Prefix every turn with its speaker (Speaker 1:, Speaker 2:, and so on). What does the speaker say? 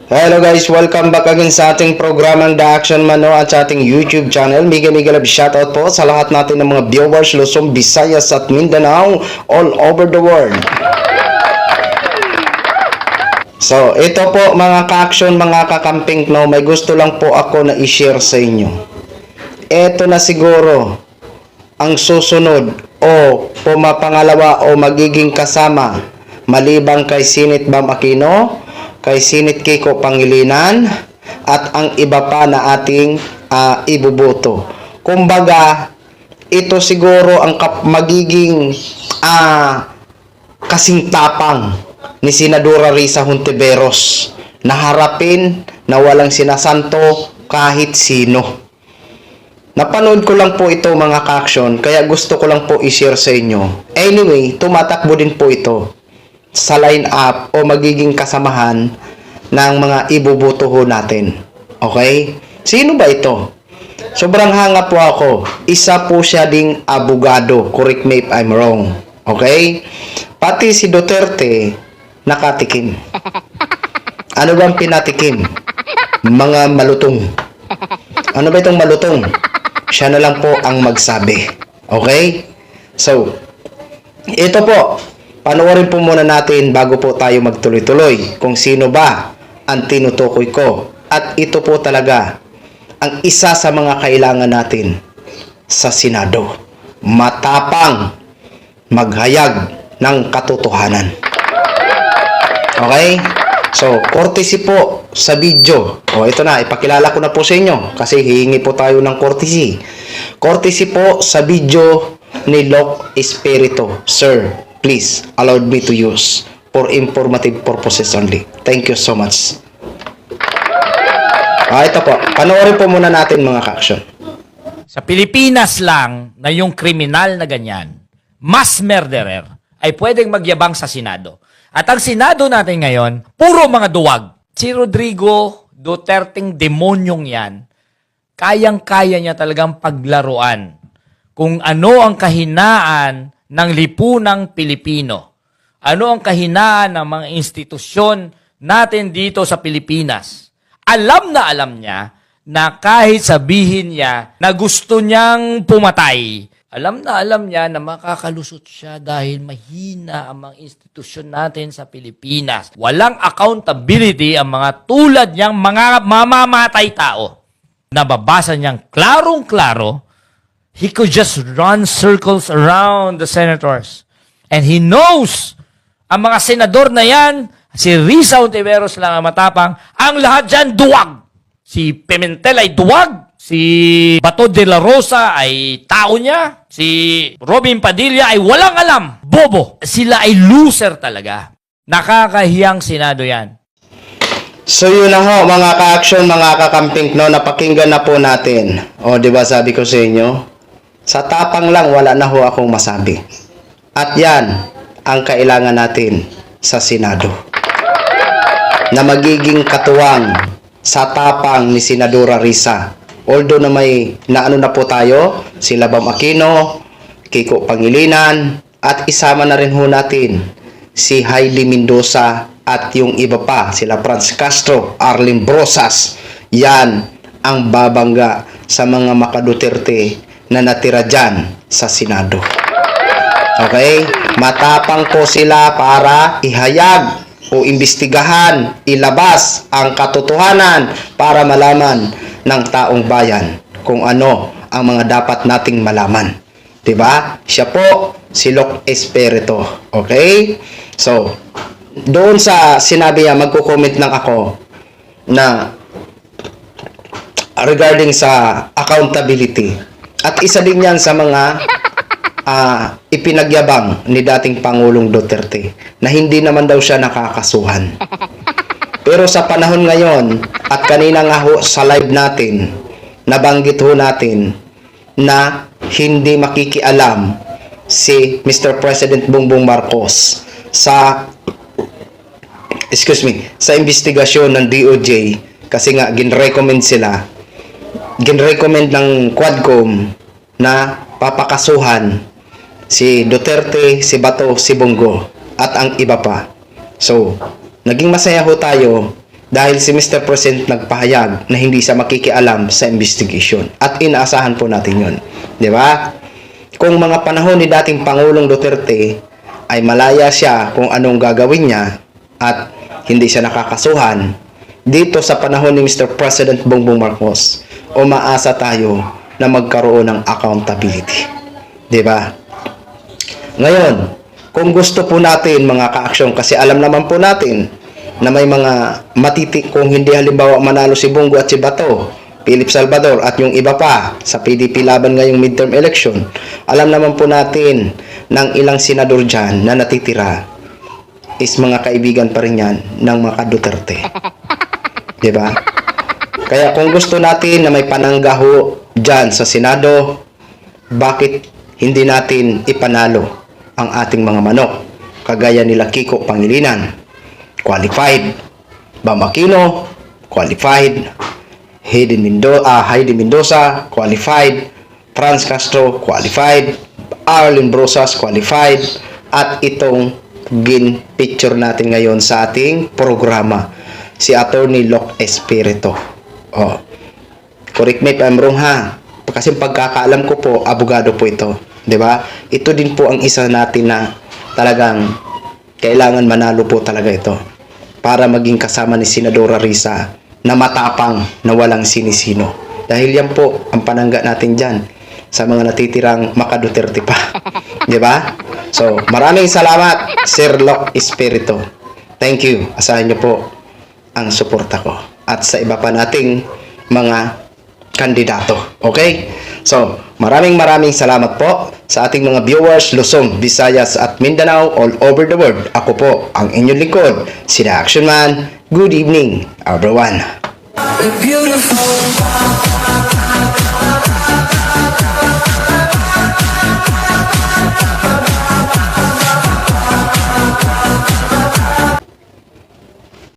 Speaker 1: Hello guys, welcome back again sa ating programang The Action Man at sa ating YouTube channel. Mega love shoutout po sa lahat natin ng mga viewers Luzon, Visayas at Mindanao all over the world. So, ito po mga ka-action, mga kakamping, no, may gusto lang po ako na i-share sa inyo. Ito na siguro ang susunod o pumapangalawa o magiging kasama malibang kay Senate Bam Aquino, kay Senate Kiko Pangilinan at ang iba pa na ating ibuboto. Kumbaga, ito siguro ang magiging kasingtapang ni Senadora Risa Hontiveros na harapin na walang sinasanto kahit sino. Napanood ko lang po ito mga ka-action, kaya gusto ko lang po i-share sa inyo. Anyway, tumatakbo din po ito sa line-up o magiging kasamahan ng mga ibubutuho natin. Okay? Sino ba ito? Sobrang hanga po ako. Isa po siya ding abogado. Correct me if I'm wrong. Okay? Pati si Duterte nakatikim. Ano bang pinatikim? Mga malutong. Ano ba itong malutong? Siya na lang po ang magsabi. Okay? So, ito po. Panoorin po muna natin bago po tayo magtuloy-tuloy kung sino ba ang tinutukoy ko. At ito po talaga ang isa sa mga kailangan natin sa Senado. Matapang maghayag ng katotohanan. Okay? So, courtesy po sa video. O, ito na, ipakilala ko na po sa inyo kasi hihingi po tayo ng courtesy. Courtesy po sa video ni Loc Espiritu. Sir, please allow me to use for informative purposes only. Thank you so much. Ito po. Panoorin po muna natin mga ka-action.
Speaker 2: Sa Pilipinas lang na yung kriminal na ganyan, mass murderer, ay pwedeng magyabang sa Senado. At ang Senado natin ngayon, puro mga duwag. Si Rodrigo Duterteng demonyong yan, kayang-kaya niya talagang paglaruan kung ano ang kahinaan ng lipunang Pilipino. Ano ang kahinaan ng mga institusyon natin dito sa Pilipinas. Alam niya na kahit sabihin niya na gusto niyang pumatay, alam niya na makakalusot siya dahil mahina ang mga institusyon natin sa Pilipinas. Walang accountability ang mga tulad niyang mga mamamatay tao. Nababasa niyang klarong-klaro, he could just run circles around the senators. And he knows, ang mga senador na yan, si Risa Hontiveros lang ang matapang, ang lahat dyan duwag. Si Pimentel ay duwag, si Bato de la Rosa ay tao niya, si Robin Padilla ay walang alam, bobo. Sila ay loser talaga. Nakakahiyang Senado yan.
Speaker 1: So yun na ho mga ka-action, mga kakamping, no, napakinggan na po natin. O di ba sabi ko sa inyo, sa tapang lang wala na ho akong masabi. At yan ang kailangan natin sa Senado. Na magiging katuwang sa tapang ni Senadora Risa. Although na may naano na po tayo, sila Bam Aquino, Kiko Pangilinan, at isama na rin ho natin si Hailey Mendoza at yung iba pa, sila Franz Castro, Arlene Brosas. Yan ang babangga sa mga makaduterte na natira dyan sa Senado. Okay? Matapang po sila para ihayag o imbestigahan, ilabas ang katotohanan para malaman ng taong bayan kung ano ang mga dapat nating malaman. Diba? Siya po, si Loc Espiritu. Okay? So, doon sa sinabi niya, magko-comment lang ako na regarding sa accountability. At isa din yan sa mga ipinagyabang ni dating Pangulong Duterte na hindi naman daw siya nakakasuhan. Pero sa panahon ngayon at kanina nga ho sa live natin, nabanggit ho natin na hindi makikialam si Mr. President Bongbong Marcos sa investigasyon ng DOJ kasi nga ginrecommend ng Quadcom na papakasuhan si Duterte, si Bato, si Bongo, at ang iba pa. So, naging masaya ho tayo Dahil si Mr. President nagpahayag na hindi siya makikialam sa investigation. At inaasahan po natin yun. Di ba? Kung mga panahon ni dating Pangulong Duterte ay malaya siya kung anong gagawin niya at hindi siya nakakasuhan, dito sa panahon ni Mr. President Bongbong Marcos, umaasa tayo na magkaroon ng accountability. Di ba? Ngayon, kung gusto po natin mga ka-aksyon, kasi alam naman po natin na may mga matitik kung hindi halimbawa manalo si Bongo at si Bato, Philip Salvador at yung iba pa sa PDP laban ngayong midterm election. Alam naman po natin ng ilang senador dyan na natitira is mga kaibigan pa rin yan ng mga Duterte. Diba? Kaya kung gusto natin na may pananggaho dyan sa Senado, bakit hindi natin ipanalo ang ating mga manok? Kagaya nila Kiko Pangilinan, qualified. Bam Aquino, qualified. Heidi Mendoza, qualified. Franz Castro, qualified. Arlene Brosas, qualified. At itong picture natin ngayon sa ating programa, si Attorney Locke Espiritu. Oh. Correct me if I'm wrong ha. Kasi pagkakaalam ko po, abogado po ito. 'Di ba? Ito din po ang isa natin na talagang kailangan manalo po talaga ito para maging kasama ni Senadora Risa na matapang na walang sinisino. Dahil yan po ang panangga natin dyan sa mga natitirang makaduterte pa. Di ba? So, maraming salamat, Sir Locke Espiritu. Thank you. Asahan niyo po ang suporta ko. At sa iba pa nating mga kandidato. Okay? So, maraming salamat po sa ating mga viewers, Luzon, Visayas at Mindanao all over the world. Ako po ang inyong lingkod, si The Action Man. Good evening, everyone.
Speaker 3: Beautiful.